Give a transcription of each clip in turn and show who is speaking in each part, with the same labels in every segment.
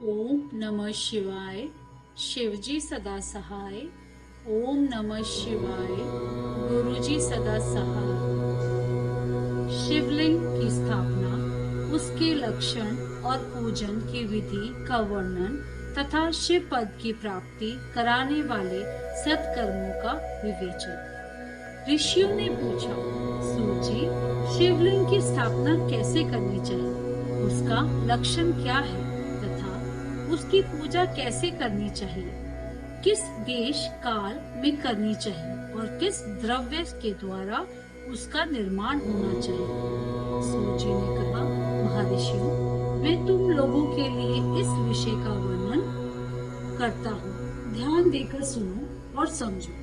Speaker 1: ओम नमः शिवाय। शिवजी सदा सहाय। ओम नमः शिवाय। गुरुजी सदा सहाय। शिवलिंग की स्थापना, उसके लक्षण और पूजन की विधि का वर्णन तथा शिव पद की प्राप्ति कराने वाले सत्कर्मों का विवेचन। ऋषियों ने पूछा, सूत जी, शिवलिंग की स्थापना कैसे करनी चाहिए, उसका लक्षण क्या है तथा उसकी पूजा कैसे करनी चाहिए, किस देश काल में करनी चाहिए और किस द्रव्य के द्वारा उसका निर्माण होना चाहिए। सूत जी ने कहा, महर्षियों, मैं तुम लोगों के लिए इस विषय का वर्णन करता हूँ, ध्यान देकर सुनो और समझो।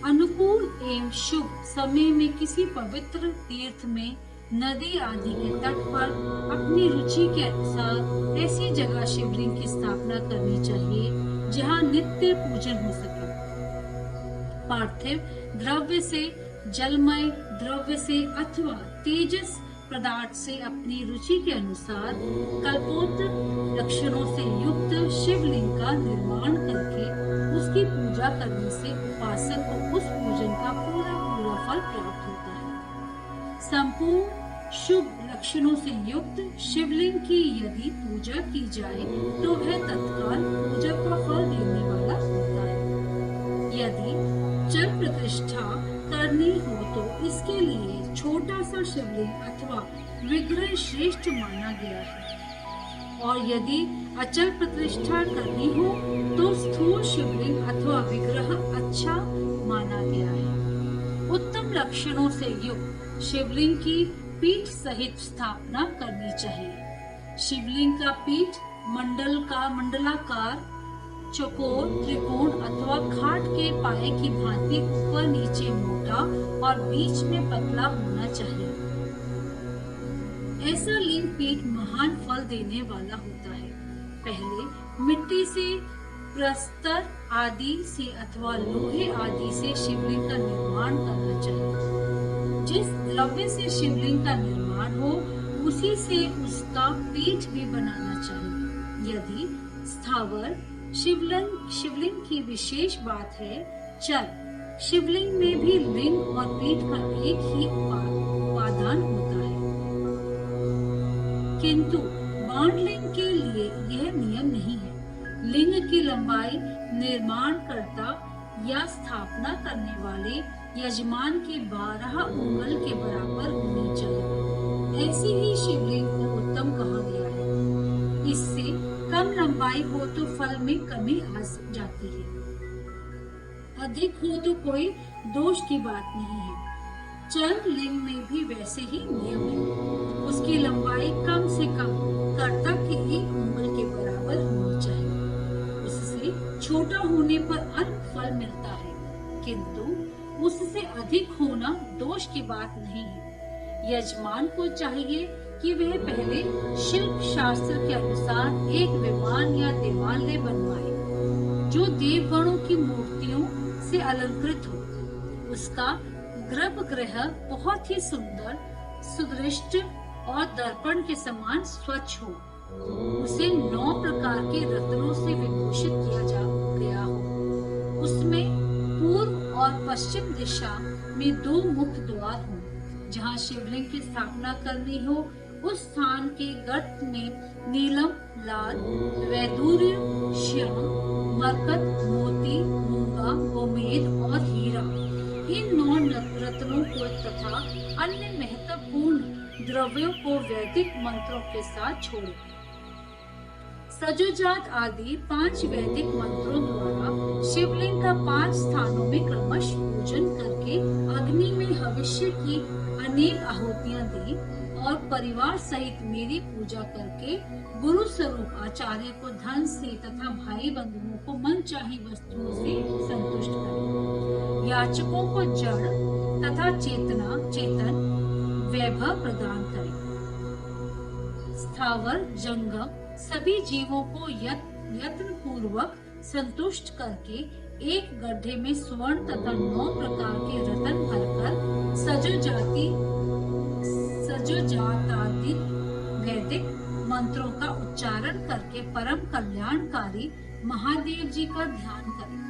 Speaker 1: अनुकूल एवं शुभ समय में किसी पवित्र तीर्थ में, नदी आदि के तट पर अपनी रुचि के अनुसार ऐसी जगह शिवलिंग की स्थापना करनी चाहिए जहाँ नित्य पूजन हो सके। पार्थिव द्रव्य से, जलमय द्रव्य से अथवा तेजस पदार्थ से अपनी रुचि के अनुसार कल्पोक्त लक्षणों से युक्त शिवलिंग का निर्माण करके उसकी पूजा करने से उपासक को उस पूजन का पूरा फल प्राप्त होता है। संपूर्ण शुभ लक्षणों से युक्त शिवलिंग की यदि पूजा की जाए तो वह तत्काल पूजा का फल देने वाला होता है। यदि जल प्रतिष्ठा करनी हो तो इसके लिए छोटा सा शिवलिंग अथवा विग्रह श्रेष्ठ माना गया है, और यदि अचल प्रतिष्ठा करनी हो तो स्थूल शिवलिंग अथवा विग्रह अच्छा माना गया है। उत्तम लक्षणों से युक्त शिवलिंग की पीठ सहित स्थापना करनी चाहिए। शिवलिंग का पीठ मंडलाकार, चौकोर, त्रिकोण अथवा खाट के पाए की भांति ऊपर नीचे मोटा और बीच में पतला होना चाहिए। ऐसा लिंग पीठ महान फल देने वाला होता है। पहले मिट्टी से, प्रस्तर आदि से अथवा लोहे आदि से शिवलिंग का निर्माण करना चाहिए। जिस द्रव्य से शिवलिंग का निर्माण हो उसी से उसका पीठ भी बनाना चाहिए। यदि स्थावर शिवलिंग की विशेष बात है। चल शिवलिंग में भी लिंग और पीठ का एक ही उपादान होता है, किंतु बाणलिंग के लिए यह नियम नहीं है। लिंग की लंबाई निर्माणकर्ता या स्थापना करने वाले यजमान के 12 उंगल के बराबर होनी चाहिए। ऐसी ही शिवलिंग को उत्तम कहा गया है। इससे कम लंबाई हो तो फल में कमी आ जाती है, अधिक हो तो कोई दोष की बात नहीं है। चल लिंग में भी वैसे ही नियम है। उसकी लंबाई कम से कम कर्ता के 1 उंगल के बराबर होनी चाहिए। उससे छोटा होने पर अल्प फल मिलता है, किंतु उससे अधिक होना दोष की बात नहीं है। यजमान को चाहिए कि वह पहले शिल्प शास्त्र के अनुसार एक विमान या देवालय बनवाए जो देवगणों की मूर्तियों से अलंकृत हो। उसका गर्भगृह बहुत ही सुंदर, सुदृष्ट और दर्पण के समान स्वच्छ हो। उसे 9 प्रकार के रत्नों से विभूषित किया गया हो। उसमें पूर्व और पश्चिम दिशा में 2 मुख्य द्वार हों। जहाँ शिवलिंग की स्थापना करनी हो उस स्थान के गर्त में नीलम, लाल, वैदूर्य, श्याम, मरकत, मोती, मूंगा, गोमेद और हीरा, इन 9 रत्नों को तथा अन्य महत्वपूर्ण द्रव्यों को वैदिक मंत्रों के साथ छोड़े। सजोजात आदि 5 वैदिक मंत्रों द्वारा शिवलिंग का 5 स्थानों में क्रमश पूजन करके अग्नि में भविष्य की अनेक आहुतियां दी और परिवार सहित मेरी पूजा करके गुरु स्वरूप आचार्य को धन से तथा भाई बंधुओं को मनचाही वस्तुओं से संतुष्ट करें। याचकों को जड़ तथा चेतन वैभव प्रदान करें। स्थावर जंगम सभी जीवों को यत्न पूर्वक संतुष्ट करके एक गड्ढे में स्वर्ण तथा 9 प्रकार के रत्न भरकर सजोजातादि वैदिक मंत्रों का उच्चारण करके परम कल्याणकारी महादेव जी का ध्यान करें।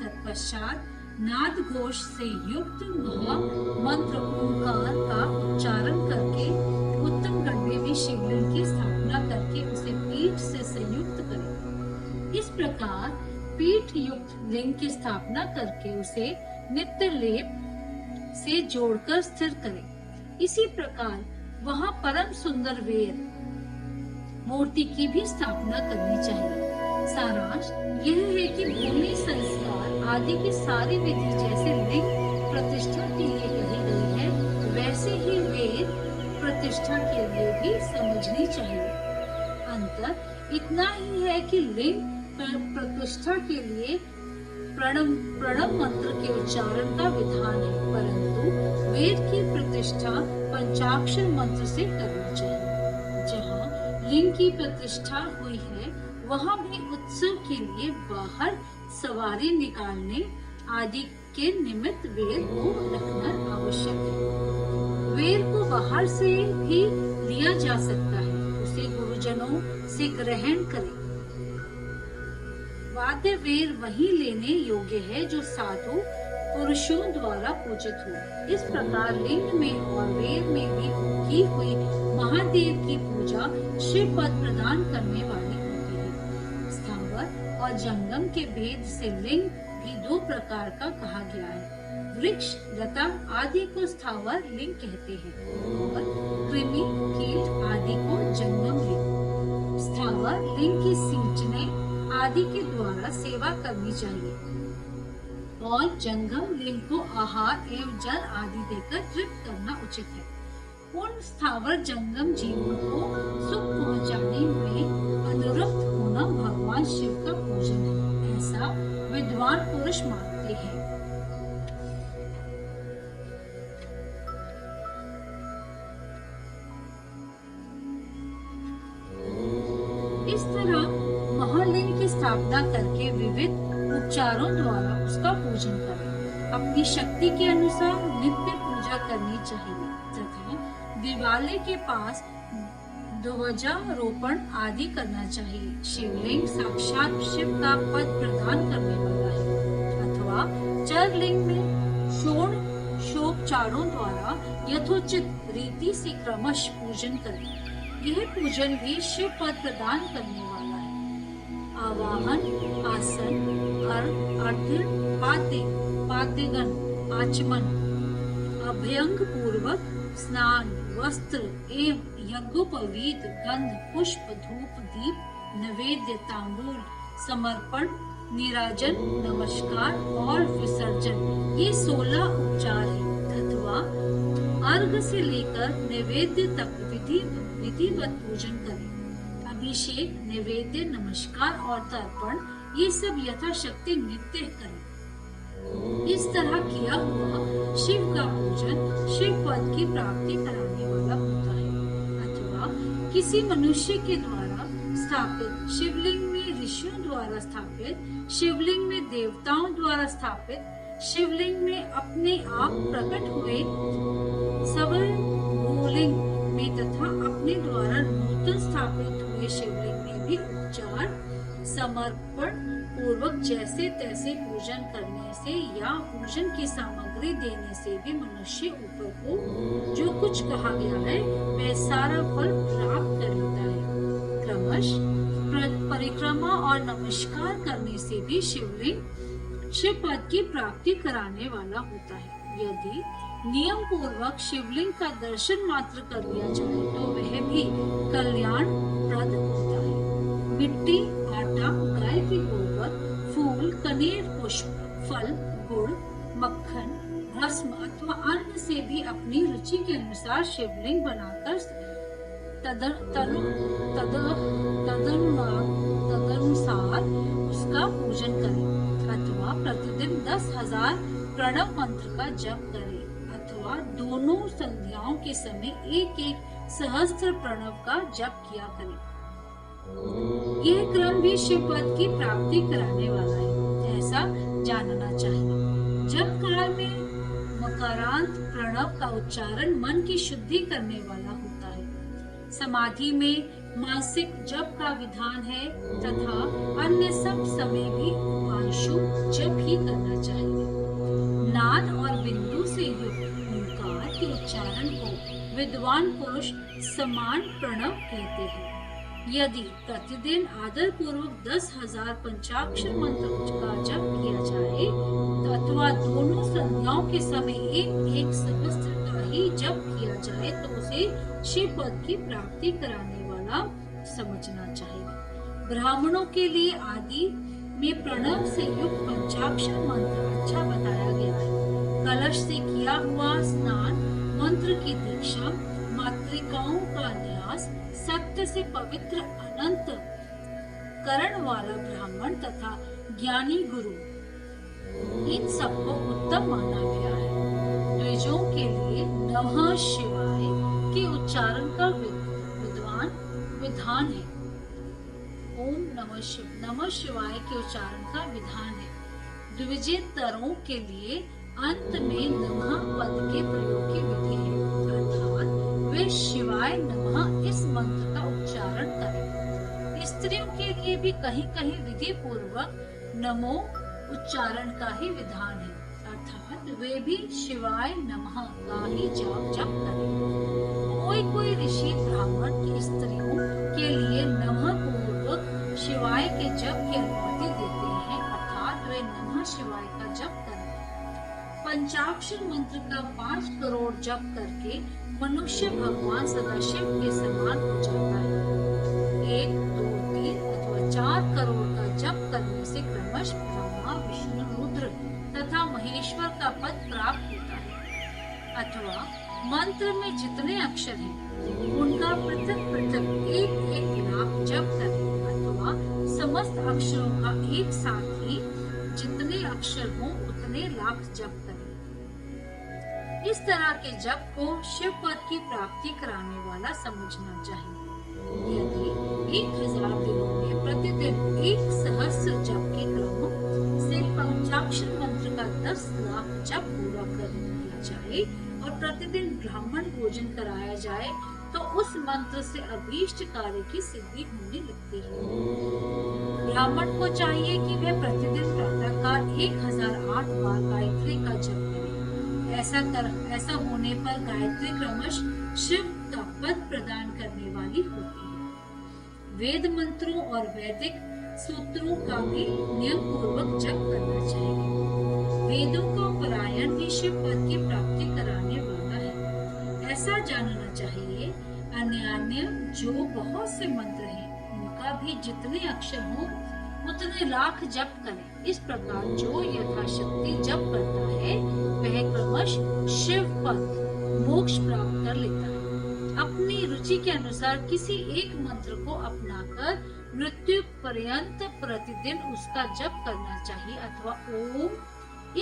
Speaker 1: तत्पश्चात नाद घोष से युक्त महा मंत्र ओंकार का उच्चारण करके उत्तम गड्ढे में शिवलिंग की स्थापना करके उसे पीठ से संयुक्त करें। इस प्रकार पीठ युक्त लिंग की स्थापना करके उसे नित्य लेप से जोड़कर स्थिर करें। इसी प्रकार वहां परम सुंदर वेर मूर्ति की भी स्थापना करनी चाहिए। सारांश यह है कि भूमि संस्कार आदि की सारी विधि जैसे लिंग प्रतिष्ठा के लिए कही गई है, वैसे ही वेद प्रतिष्ठा के लिए भी समझनी चाहिए। अंतर इतना ही है कि लिंग प्रतिष्ठा के लिए प्रणव मंत्र के उच्चारण का विधान है, परंतु वेद की प्रतिष्ठा पंचाक्षर मंत्र से करनी चाहिए। जहाँ लिंग की प्रतिष्ठा हुई है वहाँ भी उत्सव के लिए बाहर सवारी निकालने आदि के निमित्त वेद को रखना आवश्यक है। वेद को बाहर से भी लिया जा सकता है, उसे गुरुजनों से ग्रहण करें। वाद्य वेद वही लेने योग्य है जो साधु पुरुषों द्वारा पूजित हो। इस प्रकार लिंग में और वेद में भी की हुई महादेव की पूजा शिव पद प्रदान करने वाली होती है। स्थावर और जंगम के भेद से लिंग भी दो प्रकार का कहा गया है। वृक्ष, लता आदि को स्थावर लिंग कहते हैं और कृमि, कीट आदि को जंगम लिंग। स्थावर लिंग की सिंचने आदि के द्वारा सेवा करनी चाहिए और जंगम लिंग को आहार एवं जल आदि देकर तृप्त करना उचित है। उन स्थावर जंगम जीवों को सुख पहुंचाने में अनुरक्त होना भगवान शिव का पूजन है, ऐसा विद्वान पुरुष मानते हैं। इस तरह महालिंग की स्थापना करके विविध उपचारों द्वारा उसका पूजन करें। अपनी शक्ति के अनुसार नित्य पूजा करनी चाहिए तथा दिवाले के पास ध्वजारोपण आदि करना चाहिए। शिवलिंग साक्षात शिव का पद प्रदान करने वाला है अथवा चरलिंग में षोडशोपचारों द्वारा यथोचित रीति से क्रमश पूजन करें। यह पूजन भी शिव पद प्रदान करने वाला है। आवाहन, आसन, अर्घ्य, पाद्यगण, आचमन, अभ्यंग पूर्वक स्नान, वस्त्र एवं यज्ञोपवीत, गंध, पुष्प, धूप, दीप, नैवेद्य, तांबूल, समर्पण, नीराजन, नमस्कार और विसर्जन, ये 16 उपचार है अथवा अर्घ से लेकर नैवेद्य तक विधिवत पूजन करें। अभिषेक, नैवेद्य, नमस्कार और तर्पण ये सब यथाशक्ति नित्य करें। इस तरह किया हुआ शिव का पूजन शिव पद की प्राप्ति कराने वाला होता है अथवा किसी मनुष्य के द्वारा स्थापित शिवलिंग में ऋषियों द्वारा स्थापित शिवलिंग में देवताओं द्वारा स्थापित शिवलिंग में अपने आप प्रकट हुए स्वयंभूलिंग में तथा अपने द्वारा नूतन स्थापित हुए शिवलिंग में भी उपचार समर्पण पूर्वक जैसे तैसे पूजन करने से या पूजन की सामग्री देने से भी मनुष्य ऊपर को जो कुछ कहा गया है वह सारा फल प्राप्त कर लेता है। क्रमश परिक्रमा और नमस्कार करने से भी शिवलिंग शिव पद की प्राप्ति कराने वाला होता है। यदि नियम पूर्वक शिवलिंग का दर्शन मात्र कर लिया जाए तो वह भी कल्याण प्रद होता है। मिट्टी, आटा, गाय के गोबर, फूल, कनेर पुष्प, फल, गुड़, मक्खन, भस्म अथवा अन्न से भी अपनी रुचि के अनुसार शिवलिंग बनाकर तदनुसार उसका पूजन करें अथवा प्रतिदिन 10,000 प्रणव मंत्र का जप करें अथवा दोनों संध्याओं के समय एक सहस्त्र प्रणव का जप किया करें। यह क्रम भी शिव पद की प्राप्ति कराने वाला है, ऐसा जानना चाहिए। जप काल में मकारांत प्रणव का उच्चारण मन की शुद्धि करने वाला होता है। समाधि में मासिक जप का विधान है तथा अन्य सब समय भी उपांशु जप ही करना चाहिए। नाद और बिंदु से युक्त ओंकार के उच्चारण को विद्वान पुरुष समान प्रणव कहते हैं। यदि प्रतिदिन आदर पूर्वक 10,000 पंचाक्षर मंत्र का जप किया जाए अथवा दोनों संध्याओं के समय एक सहस्त्र का ही जप किया जाए तो उसे शिव पद की प्राप्ति कराने वाला समझना चाहिए। ब्राह्मणों के लिए आदि में प्रणव से युक्त पंचाक्षर मंत्र अच्छा बताया गया है। कलश से किया हुआ स्नान, मंत्र की दीक्षा, मातृकाओं का न्यास, सत्य से पवित्र अनंत करण वाला ब्राह्मण तथा ज्ञानी गुरु, इन सबको उत्तम माना गया है। द्विजों के लिए नमः शिवाय के उच्चारण का विधान है। ओम नमः शिवाय के उच्चारण का विधान है। द्विजेतरों के लिए अंत में नमः पद के प्रयोग की विधि है, अर्थात वे शिवाय नमः इस मंत्र का उच्चारण करें। स्त्रियों के लिए भी कहीं कहीं विधि पूर्वक नमो उच्चारण का ही विधान है, अर्थात वे भी शिवाय नमः का ही जप करें। कोई ऋषि ब्राह्मण की स्त्रियों के लिए नमः पूर्वक शिवाय के जप की अनुमति देते हैं, अर्थात वे नमः शिवाय का जप करें। पंचाक्षर मंत्र का 5 करोड़ जप करके मनुष्य भगवान सदाशिव के समान हो जाता है। 1, 2, 3 अथवा 4 करोड़ का जप करने से क्रमश ब्रह्मा, विष्णु, रुद्र तथा महेश्वर का पद प्राप्त होता है। अथवा मंत्र में जितने अक्षर हैं उनका पृथक पृथक एक लाख जप करें, अथवा समस्त अक्षरों का एक साथ ही जितने अक्षर हों उतने लाख जप करें। इस तरह के जप को शिव पद की प्राप्ति कराने वाला समझना चाहिए। यदि 1000 दिनों में प्रतिदिन 1 सहस्त्र जप के क्रम से पंचाक्षर मंत्र का 10 लाख जप पूरा कर लिया जाए और प्रतिदिन ब्राह्मण भोजन कराया जाए तो उस मंत्र से अभीष्ट कार्य की सिद्धि होने लगती है। ब्राह्मण को चाहिए कि वह प्रतिदिन प्रातःकाल 1008 बार गायत्री का जप करे। ऐसा होने पर गायत्री क्रमश शिव का पद प्रदान करने वाली होती है। वेद मंत्रों और वैदिक सूत्रों का भी नियम पूर्वक जप करना चाहिए। वेदों का पारायण भी शिव पद की प्राप्ति कराने वाला है। ऐसा जानना चाहिए अन्य जो बहुत से मंत्र हैं उनका भी जितने अक्षर हों उतने लाख जप करें। इस प्रकार जो यथाशक्ति जप करता है वह क्रमश शिव पद मोक्ष प्राप्त कर लेता है। अपनी रुचि के अनुसार किसी एक मंत्र को अपनाकर मृत्यु पर्यंत प्रतिदिन उसका जप करना चाहिए, अथवा ओम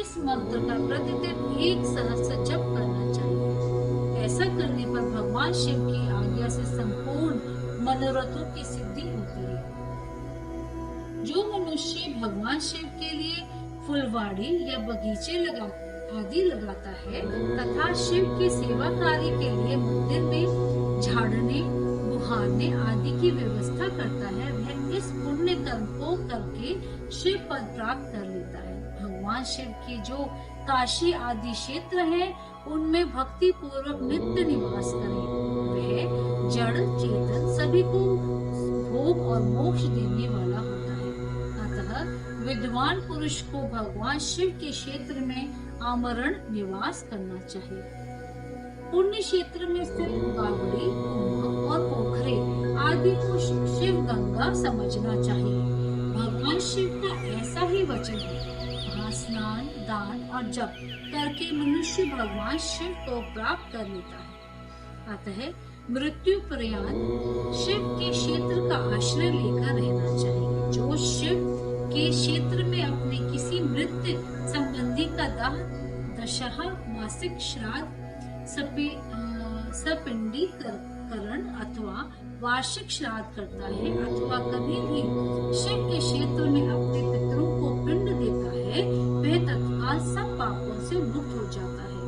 Speaker 1: इस मंत्र का प्रतिदिन 1 सहस्त्र जप करना चाहिए। ऐसा करने पर भगवान शिव की आज्ञा से संपूर्ण मनोरथों की सिद्धि होती है। जो मनुष्य भगवान शिव के लिए फुलवाड़ी या बगीचे आदि लगाता है तथा शिव की सेवा कार्य के लिए मंदिर में झाड़ने, बुहारने आदि की व्यवस्था करता है, वह इस पुण्य कर्म को करके शिव पद प्राप्त कर लेता है। भगवान शिव के जो काशी आदि क्षेत्र हैं, उनमें भक्ति पूर्वक नित्य निवास करें। वह जड़ चेतन सभी को भोग और मोक्ष देने वाला होता है। अतः विद्वान पुरुष को भगवान शिव के क्षेत्र में आमरण निवास करना चाहिए। पुण्य क्षेत्र में स्थित बावड़ी, कुंभ और पोखरे आदि को शिव गंगा समझना चाहिए। भगवान शिव का ऐसा ही वचन है, वहाँ स्नान, दान और जप करके मनुष्य भगवान शिव को प्राप्त कर लेता है। अतः मृत्यु पर्यंत शिव के क्षेत्र का आश्रय लेकर रहना चाहिए। जो शिव के क्षेत्र में अपने किसी मृत संबंधी का दाह, दशहा, मासिक श्राद्ध, सपिंडीकरण अथवा वार्षिक श्राद्ध करता है, अथवा कभी भी शिव के क्षेत्र में अपने पितरों को पिंड देता है, वह तत्काल सब पापों से मुक्त हो जाता है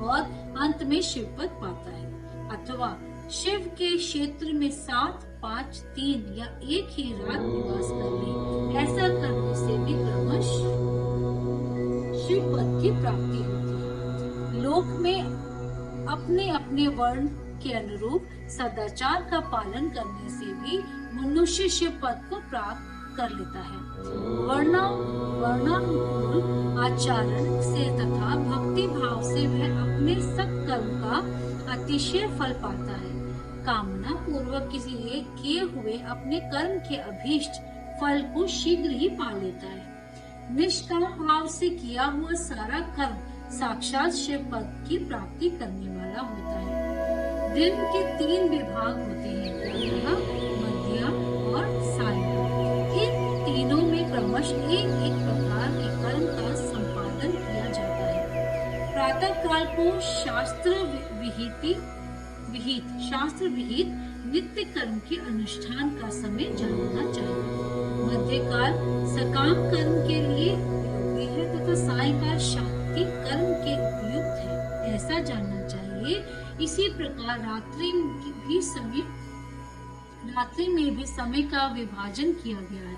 Speaker 1: और अंत में शिव पद पाता है। अथवा शिव के क्षेत्र में 7, 5, 3 या एक ही रात निवास कर ले। ऐसा करने से भी क्रमश शिव पद की प्राप्ति होती है। लोक में अपने अपने वर्ण के अनुरूप सदाचार का पालन करने से भी मनुष्य शिव पद को प्राप्त कर लेता है। वर्णानुकूल आचरण से तथा भक्ति भाव से वह अपने सत्कर्म का अतिशय फल पाता है। कामना पूर्वक किसी एक किए हुए अपने कर्म के अभीष्ट फल को शीघ्र ही पा लेता है। निष्काम भाव से किया हुआ सारा कर्म साक्षात शिव पद की प्राप्ति करने वाला होता है। दिन के 3 विभाग होते हैं, प्रातः, मध्य और सायं। इन तीनों में क्रमश एक प्रकार के कर्म का संपादन किया जाता है। प्रातः काल को शास्त्र विहित नित्य कर्म के अनुष्ठान का समय जानना चाहिए। मध्यकाल सकाम कर्म के लिए उपयोगी है तथा सायंकाल शांति कर्म के उपयुक्त है, ऐसा जानना चाहिए। इसी प्रकार रात्रि में भी समय का विभाजन किया गया है।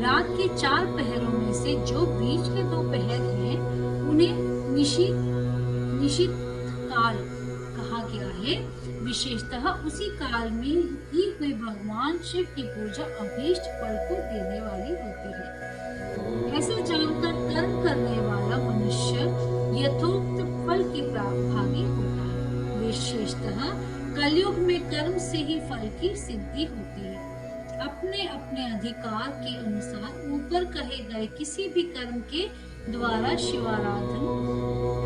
Speaker 1: रात के 4 पहरों में से जो बीच के 2 पहर हैं, उन्हें निशित काल कहा गया है। विशेषतः उसी काल में ही हुई भगवान शिव की पूजा अभीष्ट फल को देने वाली होती है। ऐसा जानकर कर्म करने वाला मनुष्य यथोक्त फल की भागी होता है। विशेषतः कलयुग में कर्म से ही फल की सिद्धि होती है। अपने अपने अधिकार के अनुसार ऊपर कहे गए किसी भी कर्म के द्वारा शिवाराधन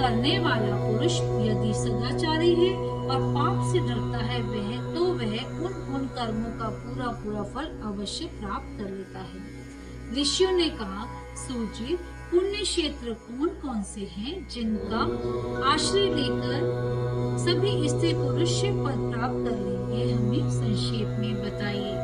Speaker 1: करने वाला पुरुष यदि सदाचारी है और पाप से डरता है वह उन कर्मों का पूरा फल अवश्य प्राप्त कर लेता है। ऋषियों ने कहा, सूर्य पुण्य क्षेत्र कौन से हैं जिनका आश्रय लेकर सभी स्त्री पुरुष शिव पद प्राप्त कर लेंगे, हमें संक्षेप में बताइए।